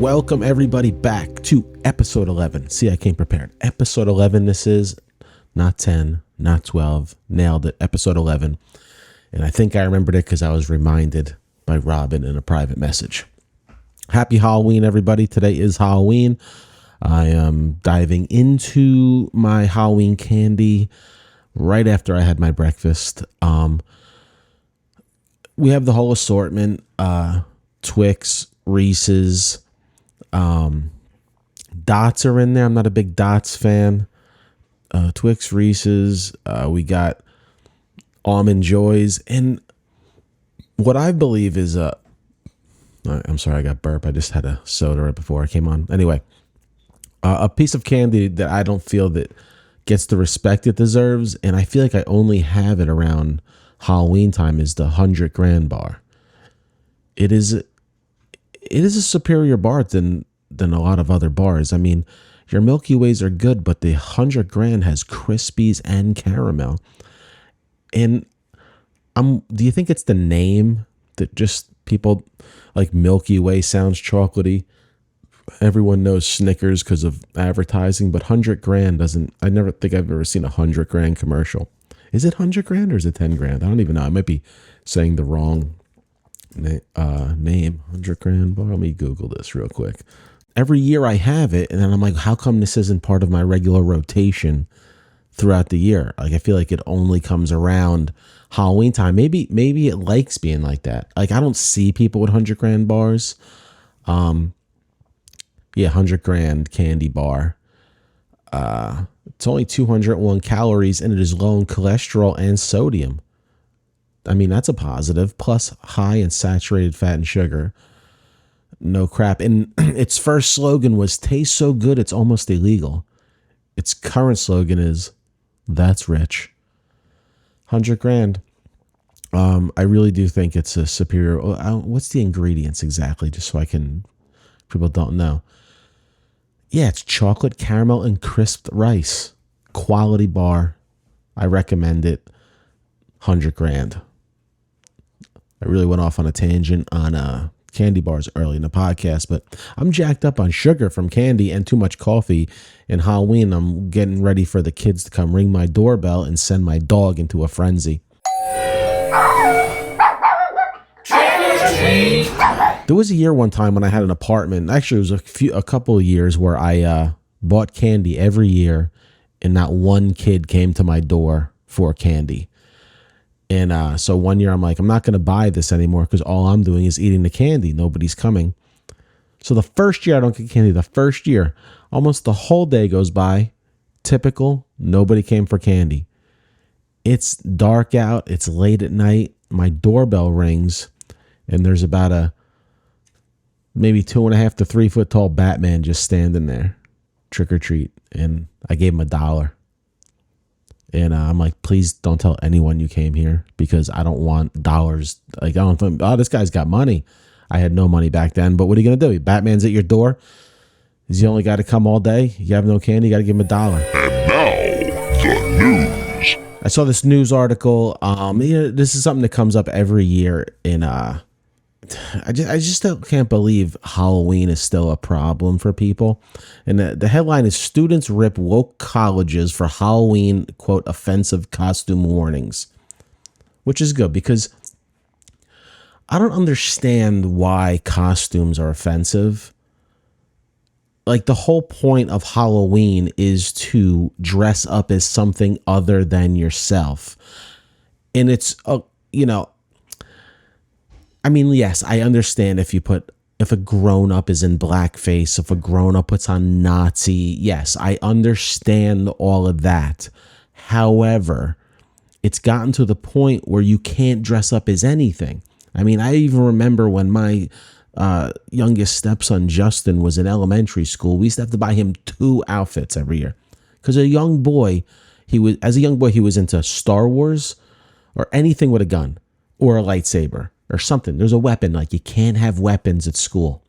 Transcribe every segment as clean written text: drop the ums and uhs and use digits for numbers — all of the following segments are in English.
Welcome everybody back to episode 11. See, I came prepared. Episode 11 this is, not 10, not 12. Nailed it. Episode 11. And I think I remembered it because I was reminded by Robin in a private message. Happy Halloween, everybody. Today is Halloween. I am diving into my Halloween candy right after I had my breakfast. We have the whole assortment, Twix, Reese's, Dots are in there. I'm not a big Dots fan. Twix, Reese's, we got Almond Joys, and what I believe is I'm sorry, I got burp. I just had a soda right before I came on. Anyway, a piece of candy that I don't feel that gets the respect it deserves, and I feel like I only have it around Halloween time, is the 100 grand bar. It is a superior bar than a lot of other bars. I mean, your Milky Ways are good, but the 100 grand has Crispies and caramel. And do you think it's the name that just people like Milky Way sounds chocolatey? Everyone knows Snickers because of advertising, but 100 grand doesn't. I never think I've ever seen a 100 grand commercial. Is it 100 grand or is it 10 grand? I don't even know. I might be saying the wrong name. 100 grand bar. Let me Google this real quick. Every year I have it, and then I'm like, how come this isn't part of my regular rotation throughout the year? Like, I feel like it only comes around Halloween time. Maybe it likes being like that. Like, I don't see people with 100 grand bars. 100 grand candy bar. It's only 201 calories, and it is low in cholesterol and sodium. I mean, that's a positive. Plus, high in saturated fat and sugar. No crap. And its first slogan was, "Tastes so good, it's almost illegal." Its current slogan is, "That's rich." 100 grand. I really do think it's a superior. What's the ingredients exactly? Just so people don't know. Yeah, it's chocolate, caramel, and crisped rice. Quality bar. I recommend it. 100 grand. I really went off on a tangent on candy bars early in the podcast, but I'm jacked up on sugar from candy and too much coffee. In Halloween, I'm getting ready for the kids to come ring my doorbell and send my dog into a frenzy. There was a year one time when I had an apartment. Actually, it was a couple of years where I bought candy every year, and not one kid came to my door for candy. And so one year I'm like, I'm not going to buy this anymore because all I'm doing is eating the candy. Nobody's coming. So the first year I don't get candy. The first year, almost the whole day goes by. Typical. Nobody came for candy. It's dark out. It's late at night. My doorbell rings, and there's about a maybe 2.5 to 3 foot tall Batman just standing there. Trick or treat. And I gave him $1. And I'm like, please don't tell anyone you came here because I don't want dollars. Like, I don't think, this guy's got money. I had no money back then, but what are you going to do? Batman's at your door. He's the only guy to come all day. You have no candy. You got to give him $1. And now, the news. I saw this news article. This is something that comes up every year in, I just still can't believe Halloween is still a problem for people. And the headline is, "Students rip woke colleges for Halloween, quote, offensive costume warnings," which is good because I don't understand why costumes are offensive. Like, the whole point of Halloween is to dress up as something other than yourself. And it's, I mean, yes, I understand if a grown-up is in blackface, if a grown-up puts on Nazi, yes, I understand all of that. However, it's gotten to the point where you can't dress up as anything. I mean, I even remember when my youngest stepson, Justin, was in elementary school, we used to have to buy him 2 outfits every year. Because as a young boy, he was into Star Wars or anything with a gun or a lightsaber. Or something. There's a weapon. Like, you can't have weapons at school.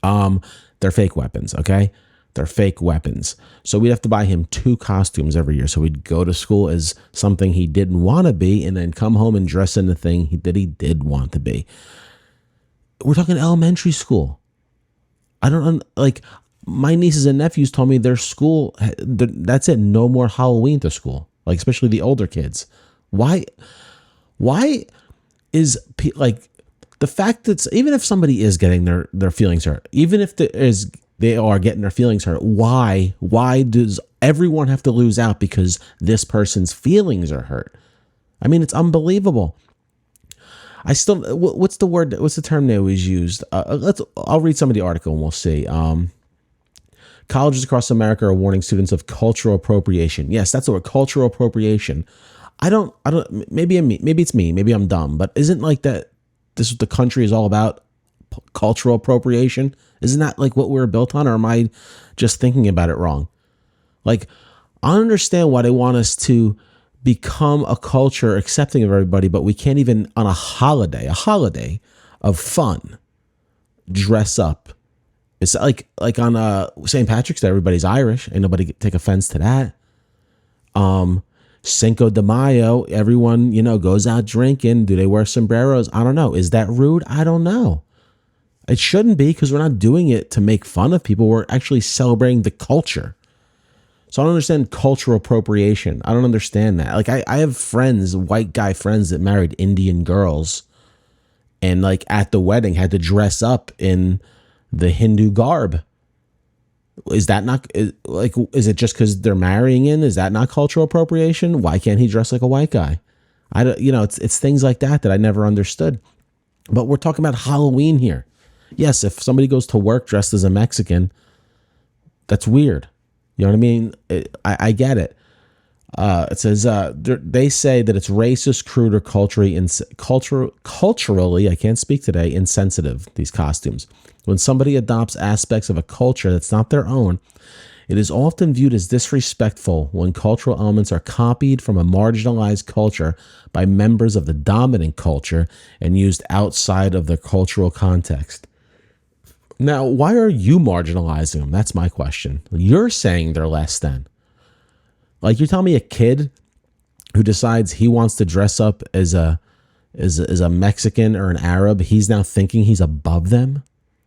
They're fake weapons, okay? They're fake weapons. So we'd have to buy him 2 costumes every year. So we'd go to school as something he didn't want to be and then come home and dress in the thing that he did want to be. We're talking elementary school. I don't like my nieces and nephews told me their school, that's it. No more Halloween to school. Like, especially the older kids. Why is like the fact that even if somebody is getting their feelings hurt, even if they are getting their feelings hurt, why does everyone have to lose out because this person's feelings are hurt? I mean, it's unbelievable. I still, what's the term they always used? I'll read some of the article and we'll see. Colleges across America are warning students of cultural appropriation. Yes, that's the word, cultural appropriation. I don't, maybe it's me, maybe I'm dumb, but isn't like that, this is what the country is all about, cultural appropriation? Isn't that like what we're built on, or am I just thinking about it wrong? Like, I understand why they want us to become a culture accepting of everybody, but we can't even on a holiday of fun, dress up. It's like on St. Patrick's Day, everybody's Irish. Ain't nobody take offense to that. Cinco de Mayo, everyone, goes out drinking. Do they wear sombreros? I don't know. Is that rude? I don't know. It shouldn't be, because we're not doing it to make fun of people. We're actually celebrating the culture. So I don't understand cultural appropriation. I don't understand that. Like, I have friends, white guy friends, that married Indian girls, and like at the wedding had to dress up in the Hindu garb. Is that not is it just because they're marrying in? Is that not cultural appropriation? Why can't he dress like a white guy? I don't, it's things like that I never understood. But we're talking about Halloween here. Yes, if somebody goes to work dressed as a Mexican, that's weird. You know what I mean? I get it. It says they say that it's racist, crude, or culturally, I can't speak today, insensitive, these costumes. When somebody adopts aspects of a culture that's not their own, it is often viewed as disrespectful when cultural elements are copied from a marginalized culture by members of the dominant culture and used outside of their cultural context. Now, why are you marginalizing them? That's my question. You're saying they're less than. Like, you're telling me a kid who decides he wants to dress up as a Mexican or an Arab, he's now thinking he's above them?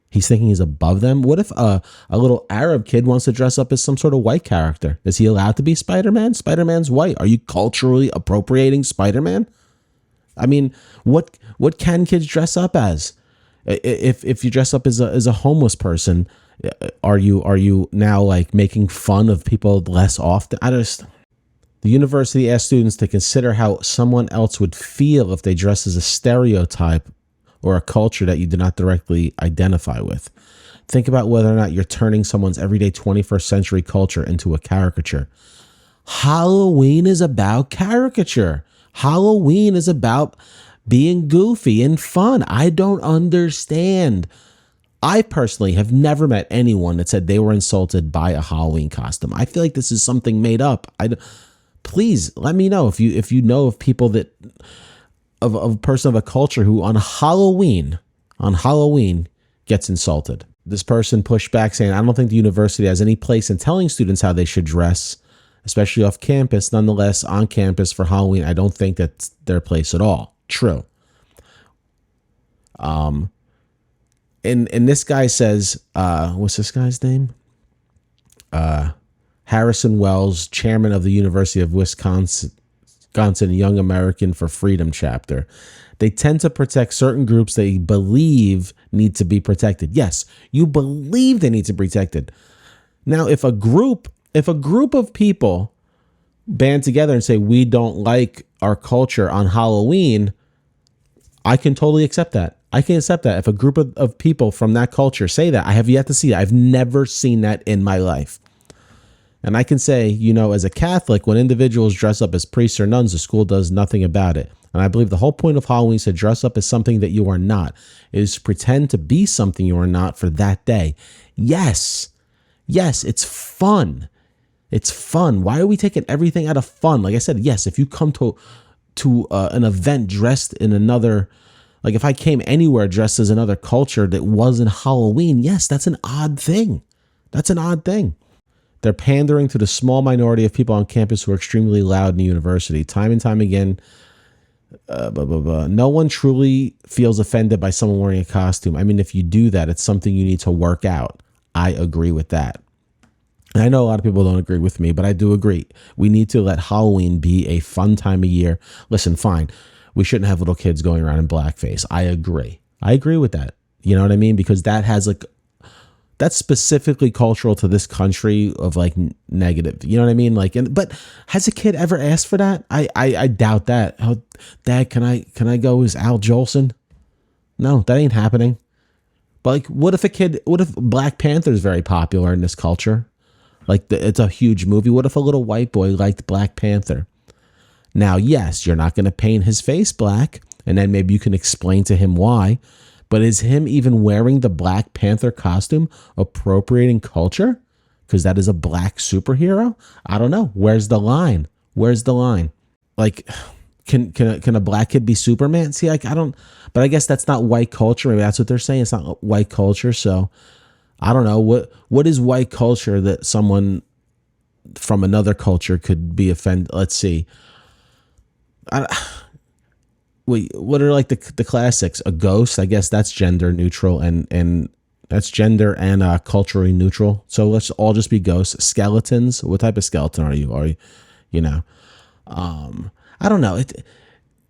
He's thinking he's above them? What if a little Arab kid wants to dress up as some sort of white character? Is he allowed to be Spider-Man? Spider-Man's white. Are you culturally appropriating Spider-Man? I mean, what can kids dress up as? If you dress up as a homeless person, are you now like making fun of people less often? The university asked students to consider how someone else would feel if they dress as a stereotype or a culture that you do not directly identify with. Think about whether or not you're turning someone's everyday 21st century culture into a caricature. Halloween is about caricature. Halloween is about being goofy and fun. I don't understand. I personally have never met anyone that said they were insulted by a Halloween costume. I feel like this is something made up. Please let me know if you know of people that of a person of a culture who on Halloween gets insulted. This person pushed back saying, I don't think the university has any place in telling students how they should dress, especially off campus. Nonetheless, on campus for Halloween, I don't think that's their place at all. True. And this guy says, what's this guy's name? Harrison Wells, chairman of the University of Wisconsin Young American for Freedom chapter. They tend to protect certain groups they believe need to be protected. Yes, you believe they need to be protected. Now, if a group of people band together and say, we don't like our culture on Halloween, I can totally accept that. I can accept that. If a group of people from that culture say that, I have yet to see that. I've never seen that in my life. And I can say, as a Catholic, when individuals dress up as priests or nuns, the school does nothing about it. And I believe the whole point of Halloween is to dress up as something that you are not. It is to pretend to be something you are not for that day. Yes, it's fun. It's fun. Why are we taking everything out of fun? Like I said, yes, if you come to an event dressed in another, like if I came anywhere dressed as another culture that wasn't Halloween, yes, that's an odd thing. That's an odd thing. They're pandering to the small minority of people on campus who are extremely loud in the university. Time and time again, no one truly feels offended by someone wearing a costume. I mean, if you do that, it's something you need to work out. I agree with that. And I know a lot of people don't agree with me, but I do agree. We need to let Halloween be a fun time of year. Listen, fine. We shouldn't have little kids going around in blackface. I agree. I agree with that. You know what I mean? Because that has like, that's specifically cultural to this country of like negative. You know what I mean? Like, but has a kid ever asked for that? I doubt that. Oh, Dad, can I go as Al Jolson? No, that ain't happening. But like, what if Black Panther is very popular in this culture? Like it's a huge movie. What if a little white boy liked Black Panther? Now, yes, you're not going to paint his face black, and then maybe you can explain to him why. But is him even wearing the Black Panther costume appropriating culture? Because that is a black superhero? I don't know. Where's the line? Where's the line? Like, can a black kid be Superman? See, like, I don't. But I guess that's not white culture. Maybe that's what they're saying. It's not white culture. So I don't know. What is white culture that someone from another culture could be offended? Let's see. Wait, what are like the classics? A ghost, I guess that's gender neutral and that's gender and culturally neutral. So let's all just be ghosts. Skeletons. What type of skeleton are you? Are you, you know? I don't know. It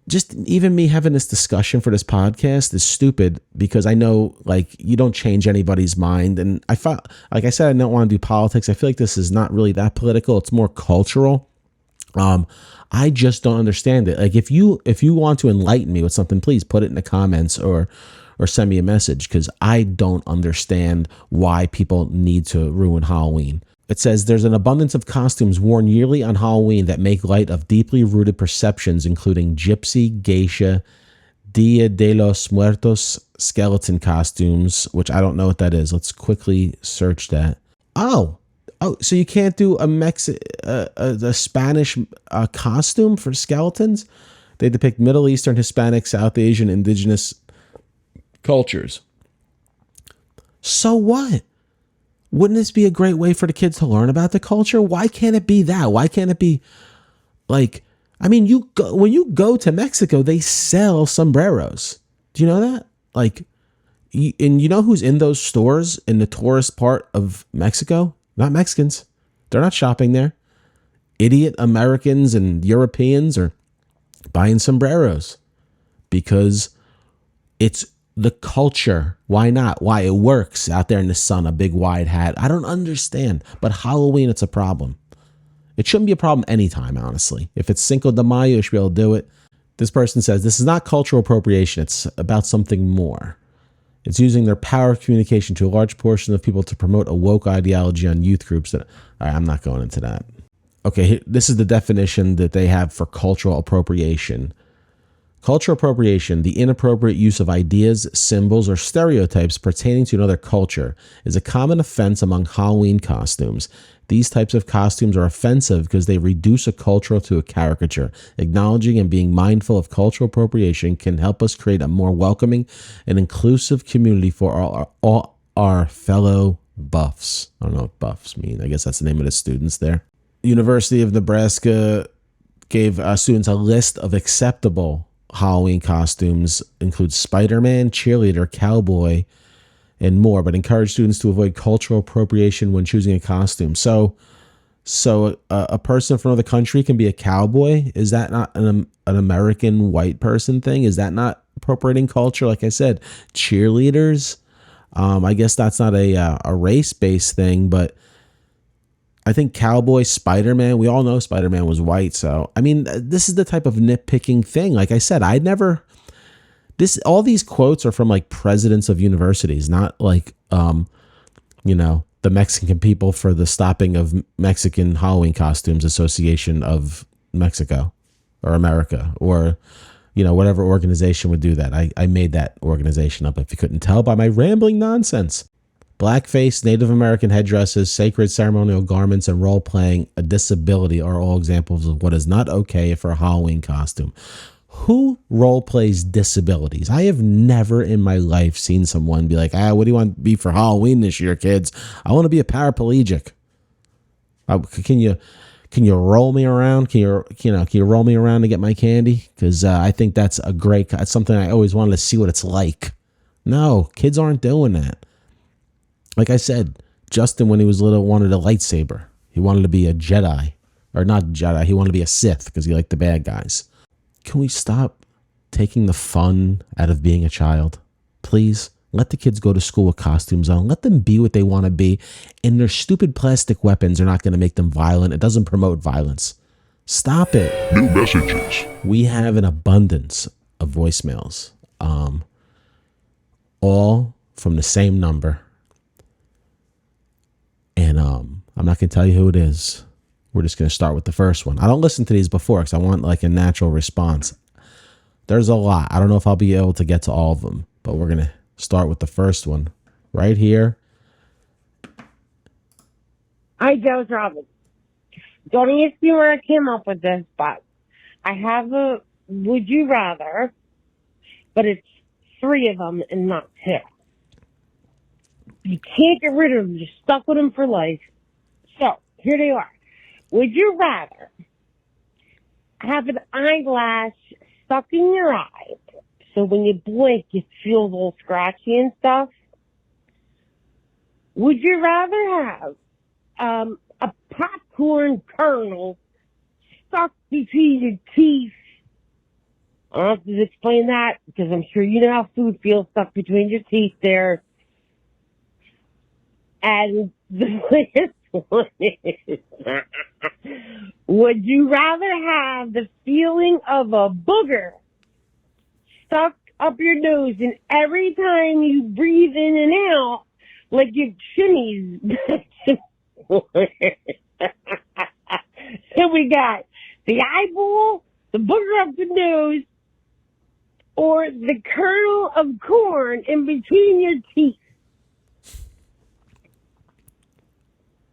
just even me having this discussion for this podcast is stupid because I know like you don't change anybody's mind, and I felt like I said I don't want to do politics. I feel like this is not really that political. It's more cultural. I just don't understand it. Like if you want to enlighten me with something, please put it in the comments or send me a message because I don't understand why people need to ruin Halloween. It says there's an abundance of costumes worn yearly on Halloween that make light of deeply rooted perceptions, including gypsy, geisha, Dia de los Muertos skeleton costumes, which I don't know what that is. Let's quickly search that. Oh, so you can't do a Spanish costume for skeletons? They depict Middle Eastern, Hispanic, South Asian, indigenous cultures. So what? Wouldn't this be a great way for the kids to learn about the culture? Why can't it be that? Why can't it be like, I mean, when you go to Mexico, they sell sombreros. Do you know that? Like, and you know who's in those stores in the tourist part of Mexico? Not Mexicans. They're not shopping there. Idiot Americans and Europeans are buying sombreros because it's the culture. Why not? Why? It works out there in the sun, a big wide hat. I don't understand. But Halloween, it's a problem. It shouldn't be a problem anytime, honestly. If it's Cinco de Mayo, you should be able to do it. This person says, this is not cultural appropriation. It's about something more. It's using their power of communication to a large portion of people to promote a woke ideology on youth groups. All right, I'm not going into that. Okay, this is the definition that they have for cultural appropriation. Cultural appropriation, the inappropriate use of ideas, symbols, or stereotypes pertaining to another culture, is a common offense among Halloween costumes. These types of costumes are offensive because they reduce a culture to a caricature. Acknowledging and being mindful of cultural appropriation can help us create a more welcoming and inclusive community for all our fellow buffs. I don't know what buffs mean. I guess that's the name of the students there. University of Nebraska gave students a list of acceptable Halloween costumes, includes Spider-Man, cheerleader, cowboy, and more, but encourage students to avoid cultural appropriation when choosing a costume. So a person from another country can be a cowboy. Is that not an American white person thing? Is that not appropriating culture? Like I said, cheerleaders. I guess that's not a race-based thing, but I think cowboy, Spider-Man, we all know Spider-Man was white. So, I mean, this is the type of nitpicking thing. Like I said, all these quotes are from like presidents of universities, not like, the Mexican people for the stopping of Mexican Halloween costumes association of Mexico or America or, whatever organization would do that. I made that organization up if you couldn't tell by my rambling nonsense. Blackface, Native American headdresses, sacred ceremonial garments, and role-playing a disability are all examples of what is not okay for a Halloween costume. Who role-plays disabilities? I have never in my life seen someone be like, what do you want to be for Halloween this year, kids? I want to be a paraplegic. Can you roll me around? Can you roll me around to get my candy? Because I think that's that's something I always wanted to see what it's like. No, kids aren't doing that. Like I said, Justin, when he was little, wanted a lightsaber. He wanted to be a Jedi. Or not Jedi, he wanted to be a Sith because he liked the bad guys. Can we stop taking the fun out of being a child? Please? Let the kids go to school with costumes on. Let them be what they want to be. And their stupid plastic weapons are not going to make them violent. It doesn't promote violence. Stop it. New messages. We have an abundance of voicemails. All from the same number. And I'm not going to tell you who it is. We're just going to start with the first one. I don't listen to these before because I want like a natural response. There's a lot. I don't know if I'll be able to get to all of them, but we're going to start with the first one right here. Hi, Joe's Robin. Don't ask me where I came up with this, but I have a would you rather, but it's 3 of them and not 2. You can't get rid of them. You're stuck with them for life. So, here they are. Would you rather have an eyelash stuck in your eye so when you blink you feel a little scratchy and stuff? Would you rather have a popcorn kernel stuck between your teeth? I don't have to explain that because I'm sure you know how food feels stuck between your teeth there. And the last one is, would you rather have the feeling of a booger stuck up your nose and every time you breathe in and out, like your shimmies? So we got the eyeball, the booger up the nose, or the kernel of corn in between your teeth.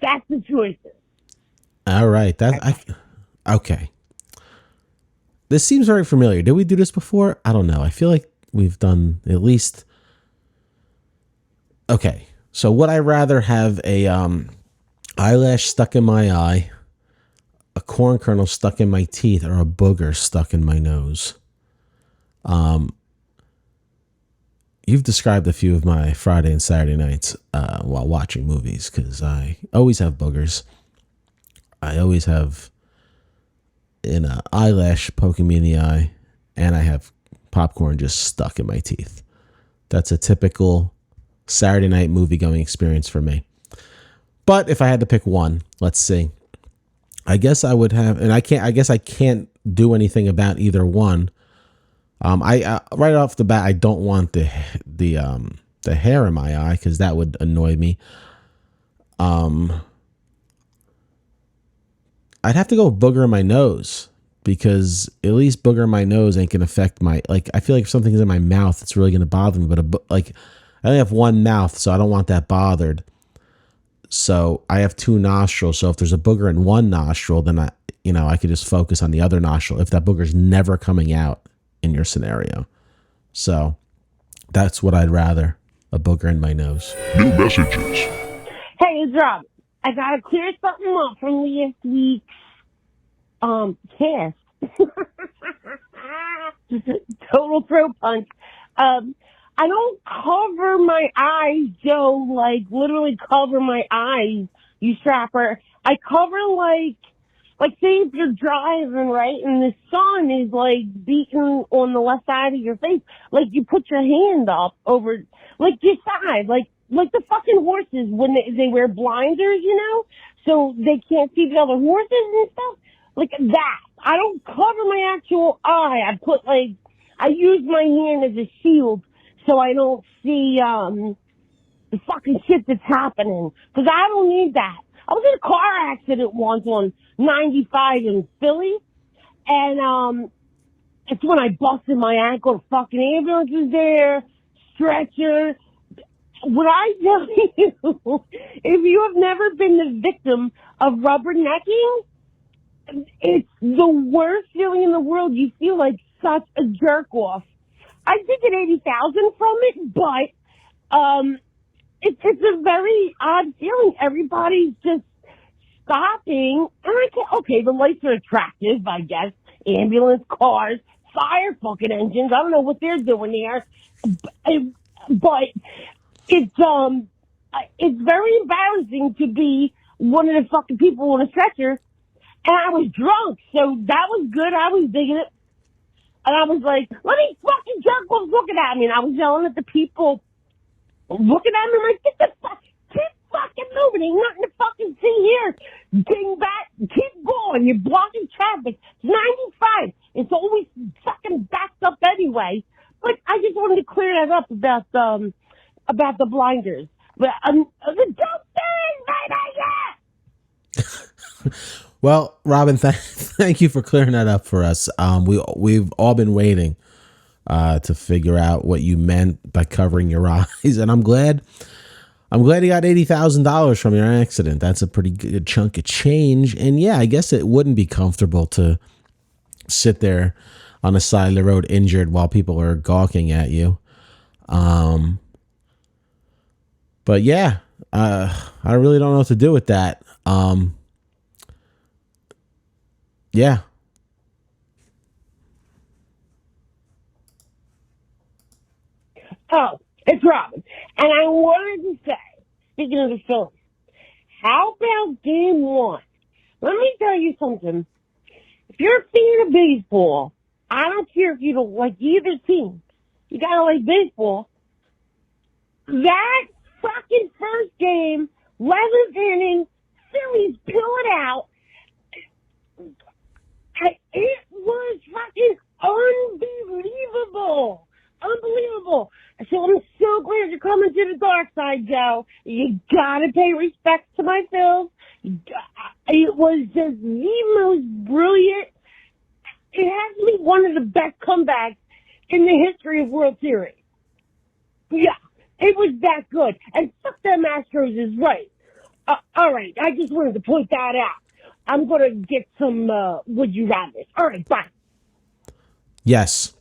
That's the choices. All right. Okay. This seems very familiar. Did we do this before? I don't know. I feel like we've done at least. Okay. So would I rather have a eyelash stuck in my eye, a corn kernel stuck in my teeth, or a booger stuck in my nose? You've described a few of my Friday and Saturday nights while watching movies because I always have boogers. I always have an eyelash poking me in the eye, and I have popcorn just stuck in my teeth. That's a typical Saturday night movie going experience for me. But if I had to pick one, let's see. I guess I would have, and I guess I can't do anything about either one. I right off the bat, I don't want the hair in my eye because that would annoy me. I'd have to go booger in my nose because at least booger in my nose ain't gonna affect my, like, I feel like if something's in my mouth, it's really gonna bother me. But I only have one mouth, so I don't want that bothered. So I have 2 nostrils. So if there's a booger in one nostril, then I could just focus on the other nostril if that booger's never coming out in your scenario. So that's what I'd rather, a booger in my nose. New messages. Hey, it's Rob. I gotta clear something up from last week's cast. Total throat punch. I don't cover my eyes, Joe, like literally cover my eyes, you strapper. I cover like say if you're driving, right, and the sun is like beating on the left side of your face, like you put your hand up over, like your side, like the fucking horses when they wear blinders, so they can't see the other horses and stuff, like that. I don't cover my actual eye. I use my hand as a shield so I don't see the fucking shit that's happening, because I don't need that. I was in a car accident once on 95 in Philly, and it's when I busted my ankle. The fucking ambulance was there, stretcher. What I tell you, if you have never been the victim of rubbernecking, it's the worst feeling in the world. You feel like such a jerk off. I did get 80,000 from it, but it's a very odd feeling. Everybody's just stopping, and I can't. Okay, the lights are attractive, I guess. Ambulance, cars, fire fucking engines. I don't know what they're doing there, but it's it's very embarrassing to be one of the fucking people on a stretcher. And I was drunk, so that was good. I was digging it. And I was like, let me fucking jerk was looking at me. And I was yelling at the people looking at me like, get the fuck, keep fucking moving. Ain't nothing to fucking see here. Ding back, keep going. You're blocking traffic. It's 95. It's always fucking backed up anyway. But I just wanted to clear that up about the blinders. But the dope thing, right? Well, Robin, thank you for clearing that up for us. We've all been waiting to figure out what you meant by covering your eyes, and I'm glad you got $80,000 from your accident. That's a pretty good chunk of change. And yeah, I guess it wouldn't be comfortable to sit there on the side of the road injured while people are gawking at you. But yeah, I really don't know what to do with that. Yeah. Oh, it's Robin. And I wanted to say, speaking of the Phillies, how about game one? Let me tell you something. If you're a fan of baseball, I don't care if you don't like either team. You gotta like baseball. That fucking first game, 11th inning, Phillies pull it out. It was fucking unbelievable. Unbelievable. So I'm so glad you're coming to the dark side, Joe. You gotta pay respect to my Phils. It was just the most brilliant. It has to be one of the best comebacks in the history of World Series. Yeah, it was that good. And fuck them Astros is right. All right, I just wanted to point that out. I'm going to get some Would You Rather. All right, bye. Yes.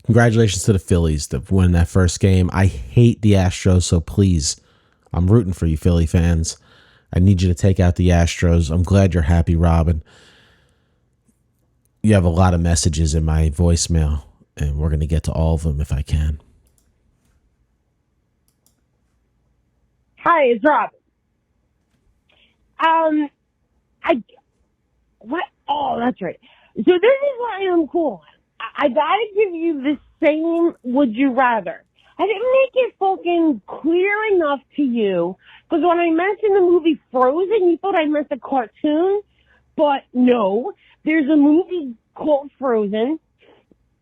Congratulations to the Phillies to win that first game. I hate the Astros, so please, I'm rooting for you, Philly fans. I need you to take out the Astros. I'm glad you're happy, Robin. You have a lot of messages in my voicemail, and we're going to get to all of them if I can. Hi, it's Robin. What? Oh, that's right. So this is why I'm cool. I gotta give you the same Would You Rather. I didn't make it fucking clear enough to you, because when I mentioned the movie Frozen, you thought I meant the cartoon, but no, there's a movie called Frozen.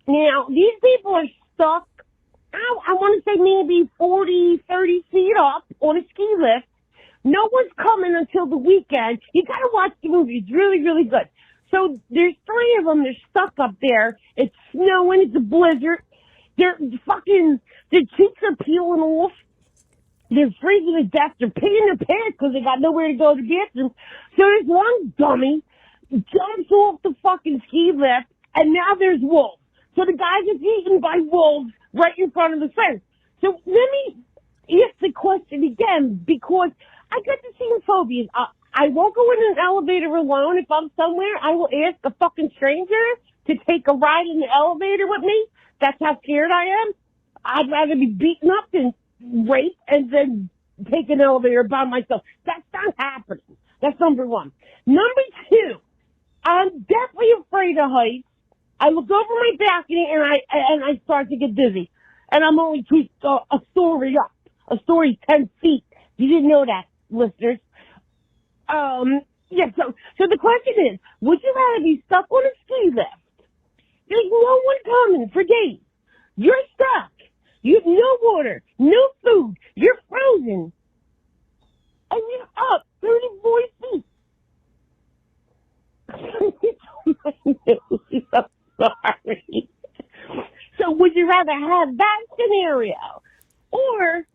Now, these people are stuck, I want to say maybe 40, 30 feet up on a ski lift. No one's coming until the weekend. You gotta watch the movie. It's really, really good. So there's three of them. They're stuck up there. It's snowing. It's a blizzard. Their cheeks are peeling off. They're freezing to death. They're peeing their pants because they got nowhere to go to the bathroom. So there's one dummy jumps off the fucking ski lift, and now there's wolves. So the guy gets eaten by wolves right in front of the fence. So let me ask the question again, because I got the same phobias. I won't go in an elevator alone. If I'm somewhere, I will ask a fucking stranger to take a ride in the elevator with me. That's how scared I am. I'd rather be beaten up than raped and then take an elevator by myself. That's not happening. That's number one. Number two, I'm definitely afraid of heights. I look over my balcony and I start to get dizzy. And I'm only a story up. A story 10 feet. You didn't know that, listeners. Yeah, so the question is, would you rather be stuck on a ski lift? There's no one coming for days. You're stuck. You have no water, no food. You're frozen. And you're up 34 feet. I'm sorry. So would you rather have that scenario? Or,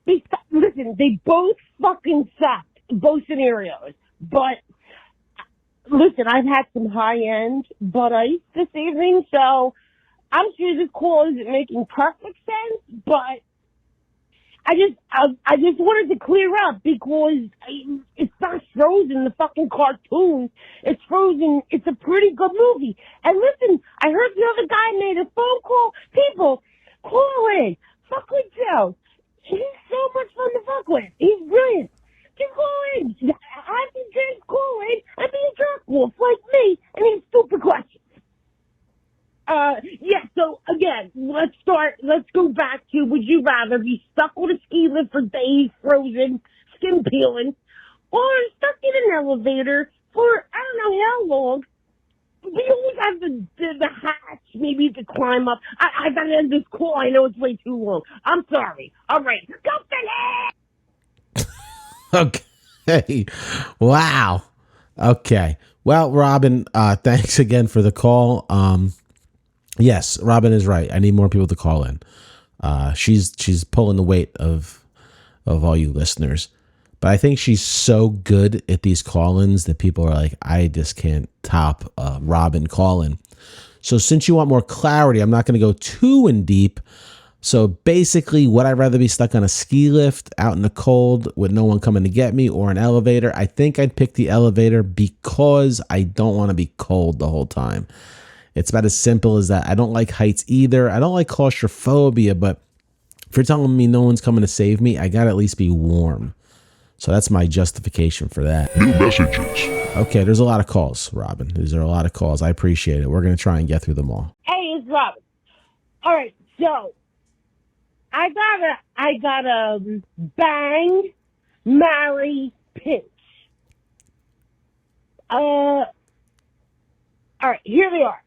listen, they both fucking suck, both scenarios. But, listen, I've had some high-end Bud Ice this evening, so I'm sure this call isn't making perfect sense, but I just wanted to clear up because it's not Frozen, the fucking cartoon. It's Frozen. It's a pretty good movie. And listen, I heard the other guy made a phone call. People, call in. Fuck with Joe. He's so so much fun to fuck with. He's brilliant. Just call in. I can just call in and be a jerk wolf like me and he's stupid questions. Yeah, so again, let's go back to, would you rather be stuck on a ski lift for days, frozen, skin peeling, or stuck in an elevator for, I don't know how long? We always have the hatch. Maybe you could climb up. I gotta end this call. I know it's way too long. I'm sorry. All right. Go Fernandes! Okay. Wow. Okay. Well, Robin, thanks again for the call. Yes, Robin is right. I need more people to call in. She's pulling the weight of all you listeners. But I think she's so good at these call-ins that people are like, I just can't top Robin call-in. So since you want more clarity, I'm not going to go too in deep. So basically, would I rather be stuck on a ski lift out in the cold with no one coming to get me, or an elevator? I think I'd pick the elevator because I don't want to be cold the whole time. It's about as simple as that. I don't like heights either. I don't like claustrophobia, but if you're telling me no one's coming to save me, I got to at least be warm. So that's my justification for that. New messages. Okay, there's a lot of calls, Robin. There's a lot of calls. I appreciate it. We're going to try and get through them all. Hey, it's Robin. All right, so I gotta bang, marry, pinch. All right, here they are.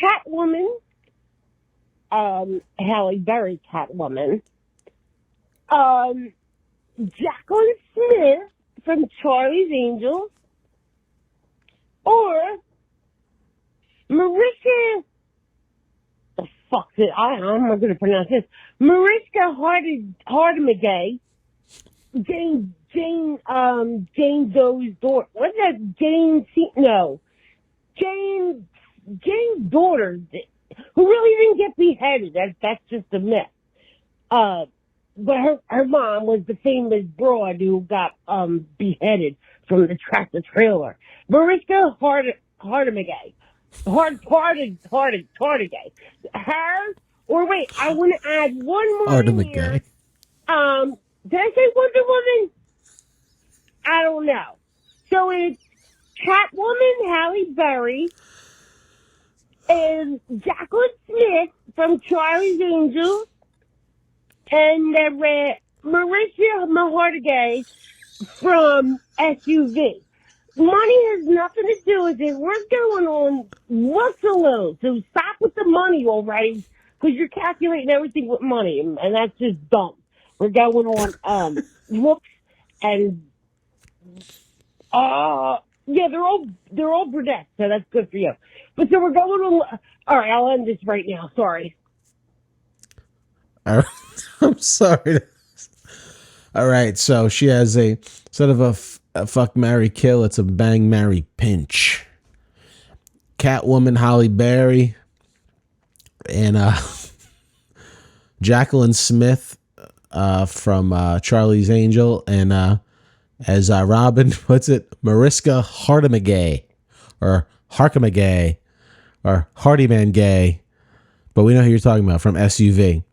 Catwoman, Halle Berry Catwoman, Jacqueline Smith from Charlie's Angels, or Mariska, the fuck it, I'm not going to pronounce this, Mariska Hargitay, Jane Doe's daughter. What's that? Jane's daughter, who really didn't get beheaded. That's just a myth. But her mom was the famous broad who got beheaded from the tractor trailer. Mariska Hargitay. Hargitay. Her, or wait, I want to add one more here. Did I say Wonder Woman? I don't know. So it's Catwoman, Halle Berry, and Jacqueline Smith from Charlie's Angels, and Mariska Hargitay from SUV. Money has nothing to do with it. We're going on looks alone. So stop with the money already, because you're calculating everything with money, and that's just dumb. We're going on looks and yeah, they're all brunettes, so that's good for you. But so we're going on. All right, I'll end this right now. Sorry. All right. I'm sorry. All right, so she has instead of a fuck, marry, kill, it's a bang, marry, pinch. Catwoman, Halle Berry, and Jacqueline Smith from Charlie's Angel, and as Robin puts it, Mariska Hargitay, or Harkamagay, or Hardyman Gay, but we know who you're talking about, from SUV.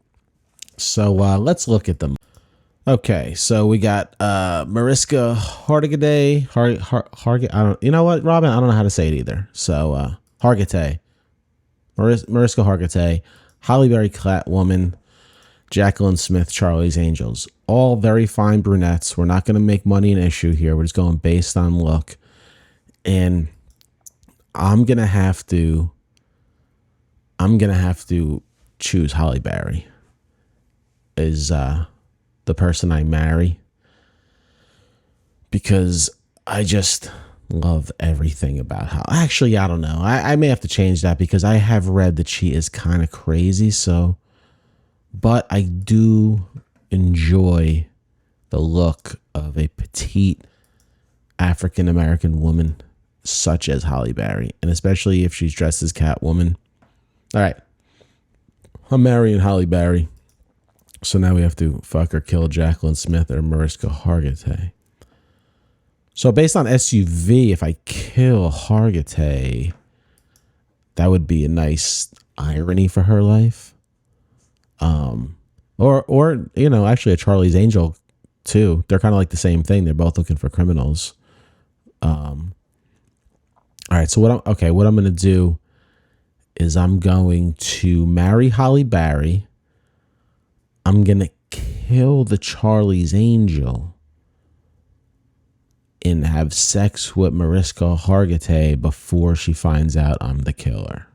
So let's look at them. Okay, so we got Mariska Hargitay, I don't, you know what, Robin? I don't know how to say it either. So Hargitay, Mariska Hargitay, Halle Berry Catwoman, Jacqueline Smith, Charlie's Angels. All very fine brunettes. We're not going to make money an issue here. We're just going based on look. And I'm going to have to choose Halle Berry as the person I marry, because I just love everything about how. Actually, I don't know. I may have to change that, because I have read that she is kind of crazy. So, but I do enjoy the look of a petite African American woman such as Halle Berry, and especially if she's dressed as Catwoman. All right, I'm marrying Halle Berry. So now we have to fuck or kill Jacqueline Smith or Mariska Hargitay. So based on SUV, if I kill Hargitay, that would be a nice irony for her life. or actually a Charlie's Angel too. They're kind of like the same thing. They're both looking for criminals. All right, so what I'm going to do is I'm going to marry Holly Berry. I'm going to kill the Charlie's Angel and have sex with Mariska Hargitay before she finds out I'm the killer.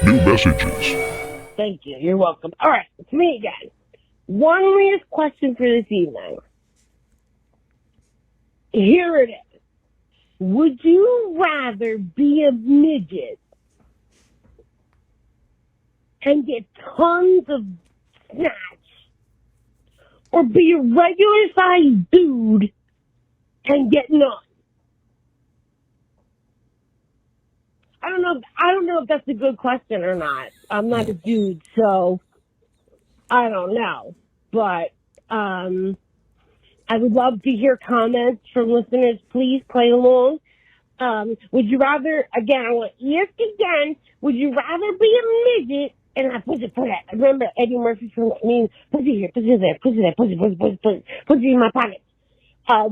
New messages. Thank you. You're welcome. All right, it's me again. One last question for this evening. Here it is. Would you rather be a midget and get tons of snatch, or be a regular sized dude and get none? I don't know if that's a good question or not. I'm not a dude, so I don't know. But I would love to hear comments from listeners. Please play along. Would you rather, again, I want to ask again, would you rather be a midget and I pussy for that? Remember Eddie Murphy from pussy here, pussy there, pussy there, pussy in my pocket.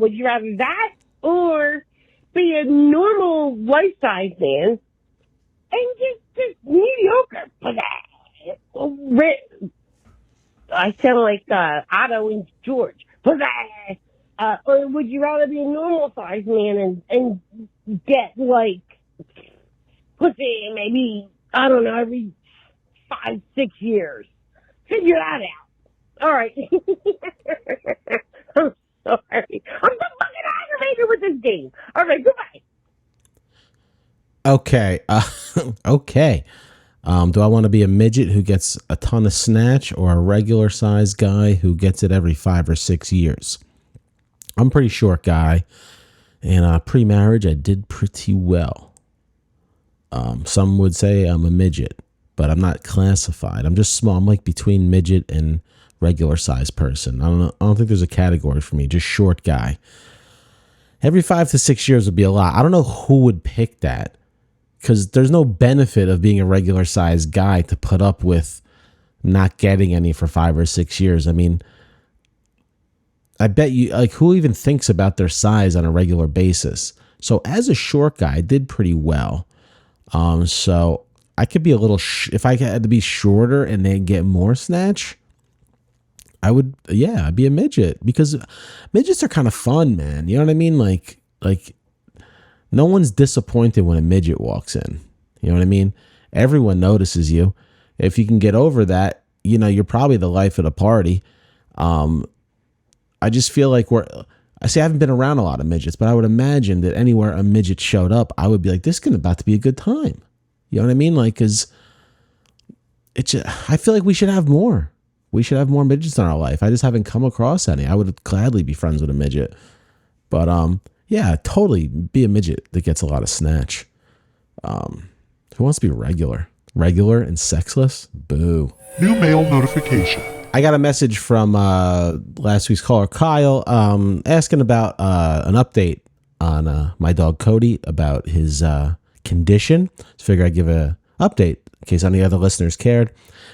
Would you rather that or be a normal life-size man and just mediocre for that? I sound like Otto and George. For that. Or would you rather be a normal-sized man and get, like, pussy maybe, I don't know, every 5-6 years? Figure that out. All right. I'm sorry. I'm just fucking aggravated with this game. All right, goodbye. Okay. Okay. Do I want to be a midget who gets a ton of snatch or a regular sized guy who gets it every 5 or 6 years? I'm a pretty short guy, and pre-marriage I did pretty well. Some would say I'm a midget, but I'm not classified. I'm just small. I'm like between midget and regular sized person. I don't think there's a category for me. Just short guy. Every 5 to 6 years would be a lot. I don't know who would pick that, because there's no benefit of being a regular sized guy to put up with not getting any for 5 or 6 years. I mean, I bet you, like, who even thinks about their size on a regular basis? So as a short guy, I did pretty well. So I could be a little, if I had to be shorter and then get more snatch, I'd be a midget, because midgets are kind of fun, man. You know what I mean? Like no one's disappointed when a midget walks in. You know what I mean? Everyone notices you. If you can get over that, you're probably the life of the party. I just feel like I haven't been around a lot of midgets, but I would imagine that anywhere a midget showed up, I would be like, this is about to be a good time. You know what I mean? Like, cause I feel like we should have more. We should have more midgets in our life. I just haven't come across any. I would gladly be friends with a midget, but, yeah, totally be a midget that gets a lot of snatch. Who wants to be regular and sexless? Boo. New mail notification. I got a message from last week's caller, Kyle, asking about an update on my dog Cody, about his condition. So figure I'd give an update in case any other listeners cared.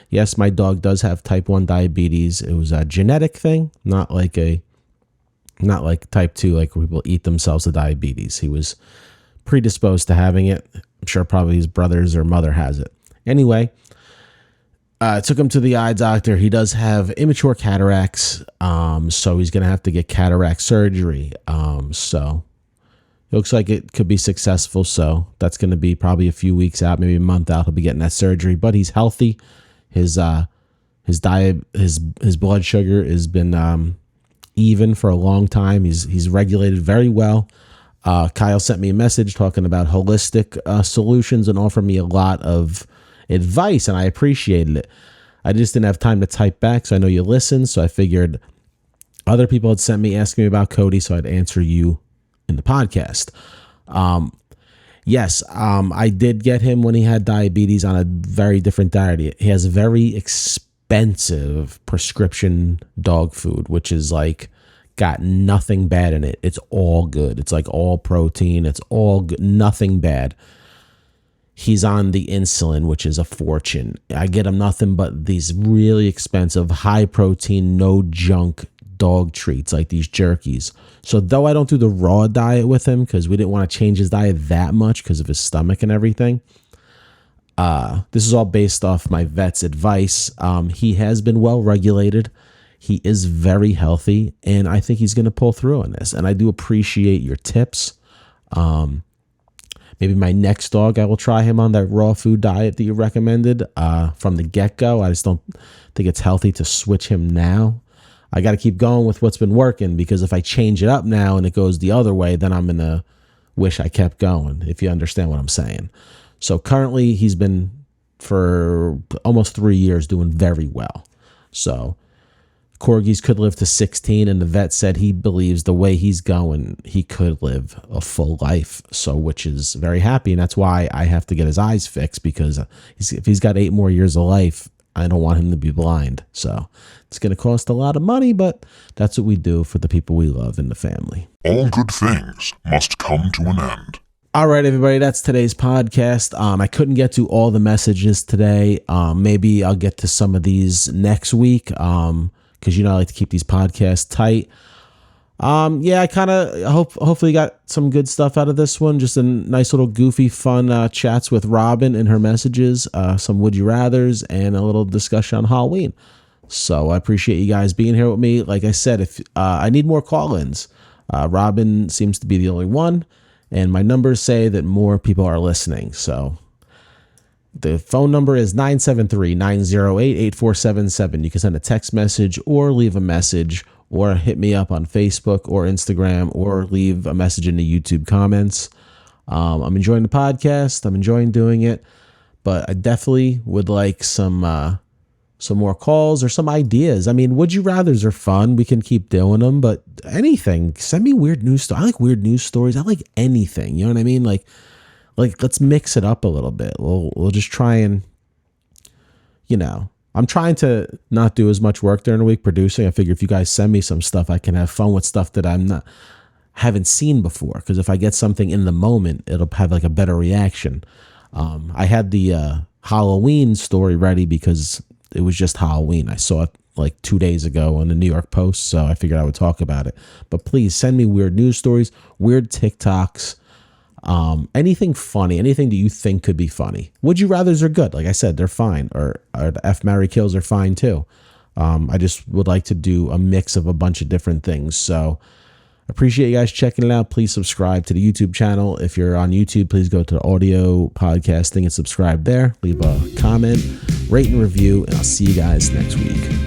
Yes, my dog does have type 1 diabetes. It was a genetic thing, not like type 2, like where people eat themselves with diabetes. He was predisposed to having it. I'm sure probably his brothers or mother has it. Anyway, took him to the eye doctor. He does have immature cataracts, so he's going to have to get cataract surgery. So it looks like it could be successful. So that's going to be probably a few weeks out, maybe a month out. He'll be getting that surgery, but he's healthy. His diet, his blood sugar has been even for a long time. He's regulated very well. Kyle sent me a message talking about holistic solutions and offered me a lot of advice, and I appreciated it. I just didn't have time to type back, so I know you listen, so I figured other people had sent me asking me about Cody, so I'd answer you in the podcast. Yes, I did get him when he had diabetes on a very different diet. He has very expensive prescription dog food, which is like got nothing bad in it. It's all good. It's like all protein. It's all good. Nothing bad. he's on the insulin, which is a fortune. I get him nothing but these really expensive, high protein, no junk dog treats like these jerkies. So though I don't do the raw diet with him because we didn't want to change his diet that much because of his stomach and everything, this is all based off my vet's advice. He has been well regulated. He is very healthy, and I think he's going to pull through on this. And I do appreciate your tips. Maybe my next dog, I will try him on that raw food diet that you recommended from the get-go. I just don't think it's healthy to switch him now. I got to keep going with what's been working, because if I change it up now and it goes the other way, then I'm going to wish I kept going, if you understand what I'm saying. So currently he's been for almost 3 years doing very well. So corgis could live to 16, and the vet said he believes the way he's going, he could live a full life. So, which is very happy, and that's why I have to get his eyes fixed, because if he's got 8 more years of life, I don't want him to be blind. So it's going to cost a lot of money, but that's what we do for the people we love in the family. All good things must come to an end. All right, everybody, that's today's podcast. I couldn't get to all the messages today. Maybe I'll get to some of these next week, because I like to keep these podcasts tight. I kind of hopefully got some good stuff out of this one. Just a nice little goofy, fun chats with Robin and her messages, some would you rathers, and a little discussion on Halloween. So I appreciate you guys being here with me. Like I said, if I need more call-ins, Robin seems to be the only one, and my numbers say that more people are listening. So the phone number is 973-908-8477. You can send a text message or leave a message, or hit me up on Facebook or Instagram, or leave a message in the YouTube comments. I'm enjoying the podcast. I'm enjoying doing it, but I definitely would like some more calls or some ideas. I mean, would you rathers are fun. We can keep doing them, but anything. Send me weird news stories. I like weird news stories. I like anything. You know what I mean? Like let's mix it up a little bit. We'll just try and, I'm trying to not do as much work during the week producing. I figure if you guys send me some stuff, I can have fun with stuff that haven't seen before. Because if I get something in the moment, it'll have like a better reaction. I had the Halloween story ready because it was just Halloween. I saw it like 2 days ago on the New York Post, so I figured I would talk about it. But please send me weird news stories, weird TikToks, anything funny, anything that you think could be funny. Would you rathers are good. Like I said, they're fine. Or the F, marry, kills are fine too. I just would like to do a mix of a bunch of different things. So appreciate you guys checking it out. Please subscribe to the YouTube channel. If you're on YouTube, please go to the audio podcasting and subscribe there. Leave a comment, rate and review, and I'll see you guys next week.